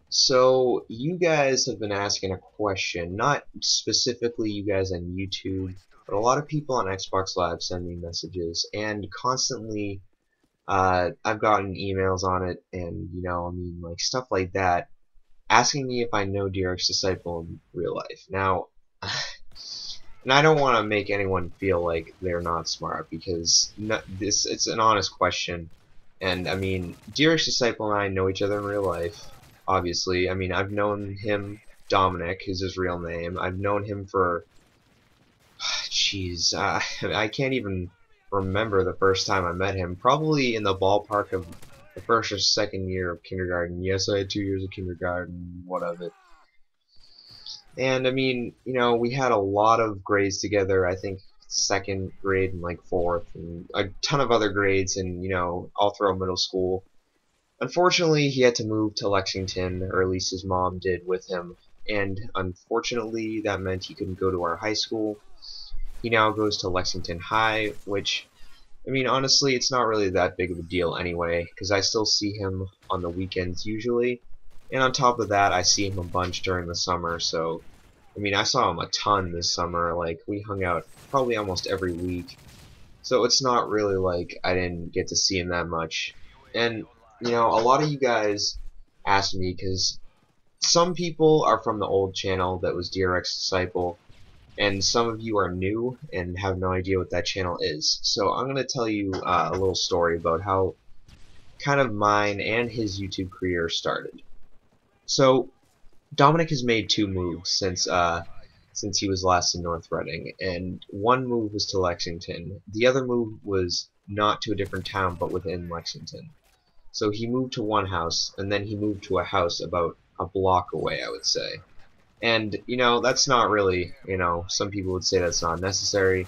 So you guys have been asking a question, not specifically you guys on YouTube, but a lot of people on Xbox Live send me messages, and constantly I've gotten emails on it, and like stuff like that, asking me if I know DRX Disciple in real life. Now, and I don't want to make anyone feel like they're not smart because it's an honest question. And I mean, DRX Disciple and I know each other in real life, obviously. I mean, I've known him, Dominic is his real name. I've known him for, jeez, I can't even remember the first time I met him. Probably in the ballpark of the first or second year of kindergarten. Yes, I had 2 years of kindergarten, what of it. And I mean, we had a lot of grades together. I think second grade and like fourth, and a ton of other grades, and all throughout middle school. Unfortunately, he had to move to Lexington, or at least his mom did with him. And unfortunately, that meant he couldn't go to our high school. He now goes to Lexington High, which, I mean, honestly, it's not really that big of a deal anyway, because I still see him on the weekends usually. And on top of that, I see him a bunch during the summer, so I mean, I saw him a ton this summer. Like, we hung out probably almost every week. So it's not really like I didn't get to see him that much. And, a lot of you guys asked me because some people are from the old channel that was DRX Disciple, and some of you are new and have no idea what that channel is. So I'm going to tell you a little story about how kind of mine and his YouTube career started. So Dominic has made two moves since he was last in North Reading, and one move was to Lexington. The other move was not to a different town, but within Lexington. So he moved to one house, and then he moved to a house about a block away, I would say. And, that's not really, some people would say that's not necessary.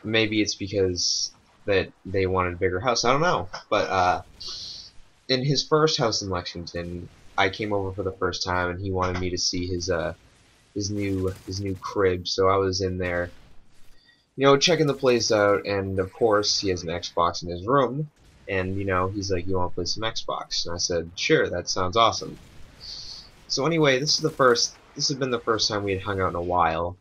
Maybe it's because that they wanted a bigger house, I don't know. But, in his first house in Lexington, I came over for the first time, and he wanted me to see his new crib. So I was in there, checking the place out, and of course he has an Xbox in his room, and he's like, "You want to play some Xbox?" And I said, "Sure, that sounds awesome." So anyway, this had been the first time we had hung out in a while,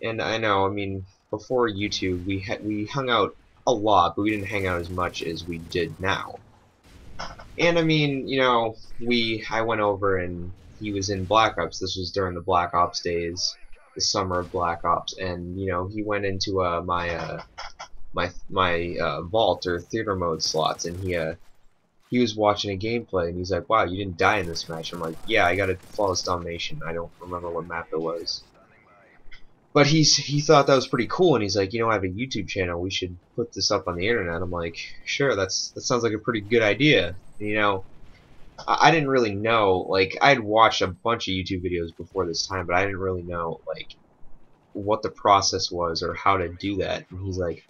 and I know, I mean, before YouTube, we hung out a lot, but we didn't hang out as much as we did now. And I mean, I went over and he was in Black Ops. This was during the Black Ops days, the summer of Black Ops, and he went into my vault or theater mode slots, and he was watching a gameplay, and he's like, "Wow, you didn't die in this match." I'm like, "Yeah, I got a flawless domination. I don't remember what map it was." But he thought that was pretty cool, and he's like, "I have a YouTube channel. We should put this up on the internet." I'm like, "Sure, that sounds like a pretty good idea." And, I didn't really know, like, I'd watched a bunch of YouTube videos before this time, but I didn't really know, like, what the process was or how to do that. And he's like,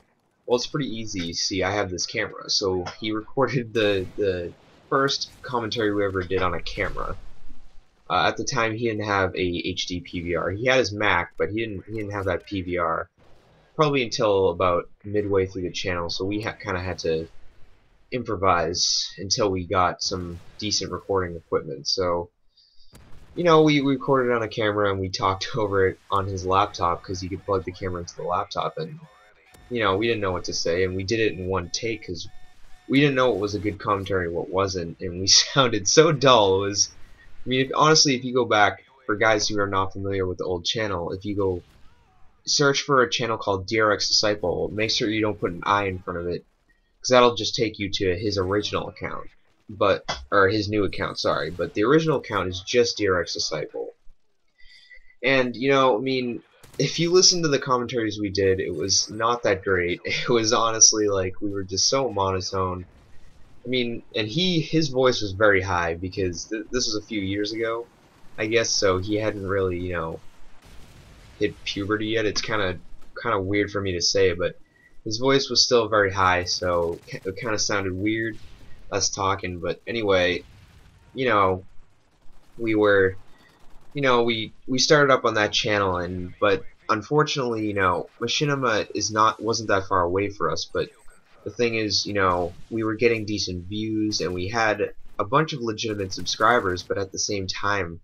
"Well, it's pretty easy. See, I have this camera." So he recorded the first commentary we ever did on a camera. At the time, he didn't have a HD PVR. He had his Mac, but he didn't have that PVR. Probably until about midway through the channel, so we kind of had to improvise until we got some decent recording equipment. So, we recorded on a camera and we talked over it on his laptop because he could plug the camera into the laptop, and we didn't know what to say, and we did it in one take because we didn't know what was a good commentary and what wasn't, and we sounded so dull. It was, I mean, honestly, if you go back, for guys who are not familiar with the old channel, if you go search for a channel called DRX Disciple, make sure you don't put an I in front of it, because that'll just take you to his original account, or his new account, sorry, but the original account is just DRX Disciple. And, I mean, if you listen to the commentaries we did, it was not that great. It was honestly like we were just so monotone. I mean, and his voice was very high because this was a few years ago, I guess, so he hadn't really, hit puberty yet. It's kind of weird for me to say, but his voice was still very high, so it kind of sounded weird, us talking. But anyway, we were, we started up on that channel, but unfortunately, Machinima wasn't that far away for us. But the thing is, we were getting decent views, and we had a bunch of legitimate subscribers, but at the same time,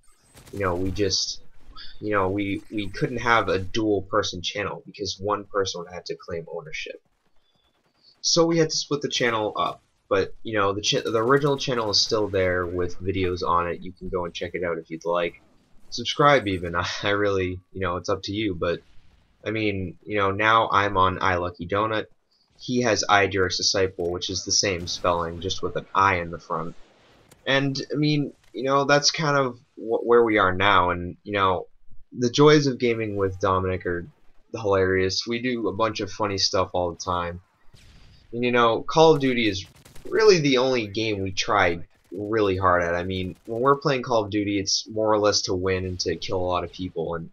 you know, we just, you know, we couldn't have a dual person channel because one person would have to claim ownership. So we had to split the channel up. But you know, the original channel is still there with videos on it. You can go and check it out if you'd like. Subscribe even. I really, you know, it's up to you. But I mean, you know, now I'm on iLuckyDonut. He has iDirexDisciple, which is the same spelling, just with an I in the front. And I mean, you know, that's kind of where we are now. And you know, the joys of gaming with Dominic are hilarious. We do a bunch of funny stuff all the time. And you know, Call of Duty is really the only game we try really hard at. I mean, when we're playing Call of Duty, it's more or less to win and to kill a lot of people. And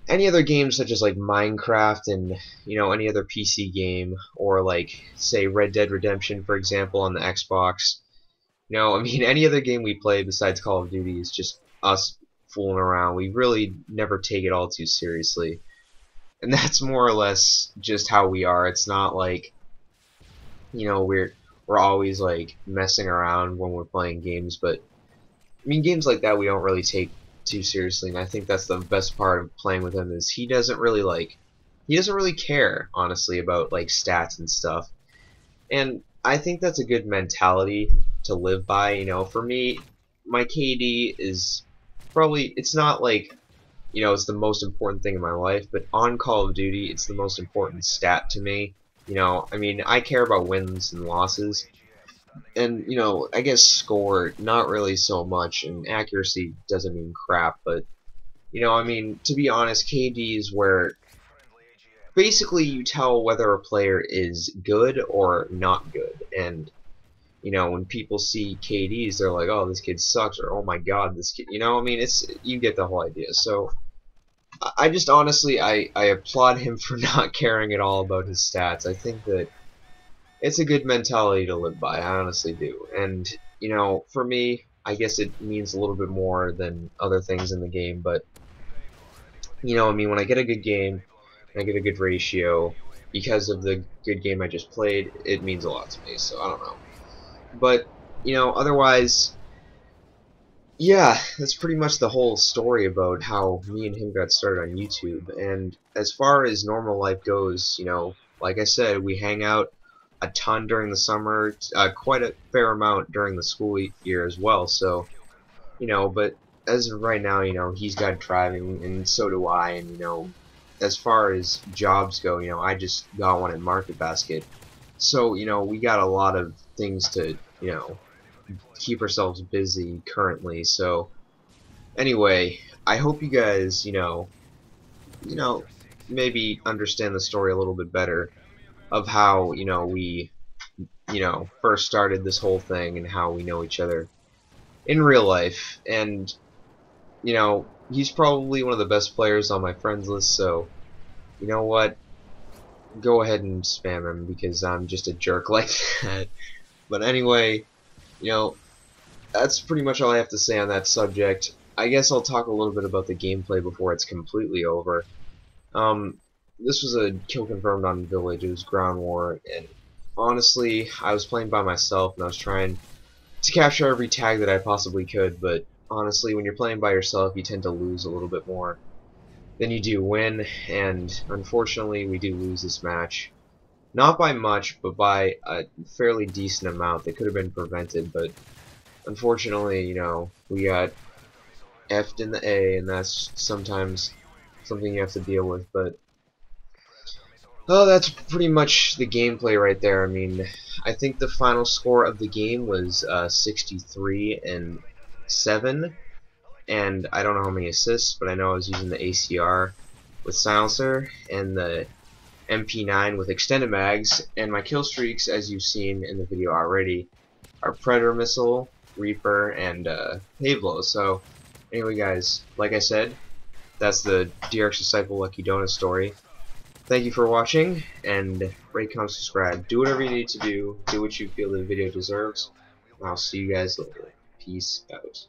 any other games such as like Minecraft and you know any other PC game, or like say Red Dead Redemption, for example, on the Xbox. You know, I mean, any other game we play besides Call of Duty is just us fooling around. We really never take it all too seriously. And that's more or less just how we are. It's not like, you know, we're always like messing around when we're playing games, but I mean, games like that we don't really take too seriously, and I think that's the best part of playing with him is he doesn't really care, honestly, about like stats and stuff. And I think that's a good mentality to live by. You know, for me, my KD is probably, it's not like, you know, it's the most important thing in my life, but on Call of Duty, it's the most important stat to me. You know, I mean, I care about wins and losses, and you know, I guess score not really so much, and accuracy doesn't mean crap, but you know, I mean, to be honest, KD is where basically you tell whether a player is good or not good. And you know, when people see KDs, they're like, oh, this kid sucks, or oh my god, this kid, you know, I mean, it's, you get the whole idea. So I just honestly, I applaud him for not caring at all about his stats. I think that it's a good mentality to live by, I honestly do. And, you know, for me, I guess it means a little bit more than other things in the game, but, you know, I mean, when I get a good game, and I get a good ratio, because of the good game I just played, it means a lot to me, so I don't know. But, you know, otherwise, yeah, that's pretty much the whole story about how me and him got started on YouTube. And as far as normal life goes, you know, like I said, we hang out a ton during the summer, quite a fair amount during the school year as well. So, you know, but as of right now, you know, he's got driving, and so do I. And you know, as far as jobs go, you know, I just got one at Market Basket. So, you know, we got a lot of things to, you know, keep ourselves busy currently. So, anyway, I hope you guys, you know, maybe understand the story a little bit better of how, you know, we, you know, first started this whole thing and how we know each other in real life. And, you know, he's probably one of the best players on my friends list, so, you know what, go ahead and spam him because I'm just a jerk like that. But anyway, you know, that's pretty much all I have to say on that subject. I guess I'll talk a little bit about the gameplay before it's completely over. This was a kill confirmed on Village. It was ground war, and honestly, I was playing by myself and I was trying to capture every tag that I possibly could, but honestly, when you're playing by yourself, you tend to lose a little bit more than you do win, and unfortunately, we do lose this match. Not by much, but by a fairly decent amount that could have been prevented, but unfortunately, you know, we got F'd in the A, and that's sometimes something you have to deal with, but oh, that's pretty much the gameplay right there. I mean, I think the final score of the game was 63-7, and I don't know how many assists, but I know I was using the ACR with silencer and the MP9 with extended mags, and my kill streaks, as you've seen in the video already, are Predator Missile, Reaper, and Pavlo. So anyway, guys, like I said, that's the DirexDisciple Lucky Donut story. Thank you for watching, and rate, comment, subscribe. Do whatever you need to do. Do what you feel the video deserves. And I'll see you guys later. Peace out.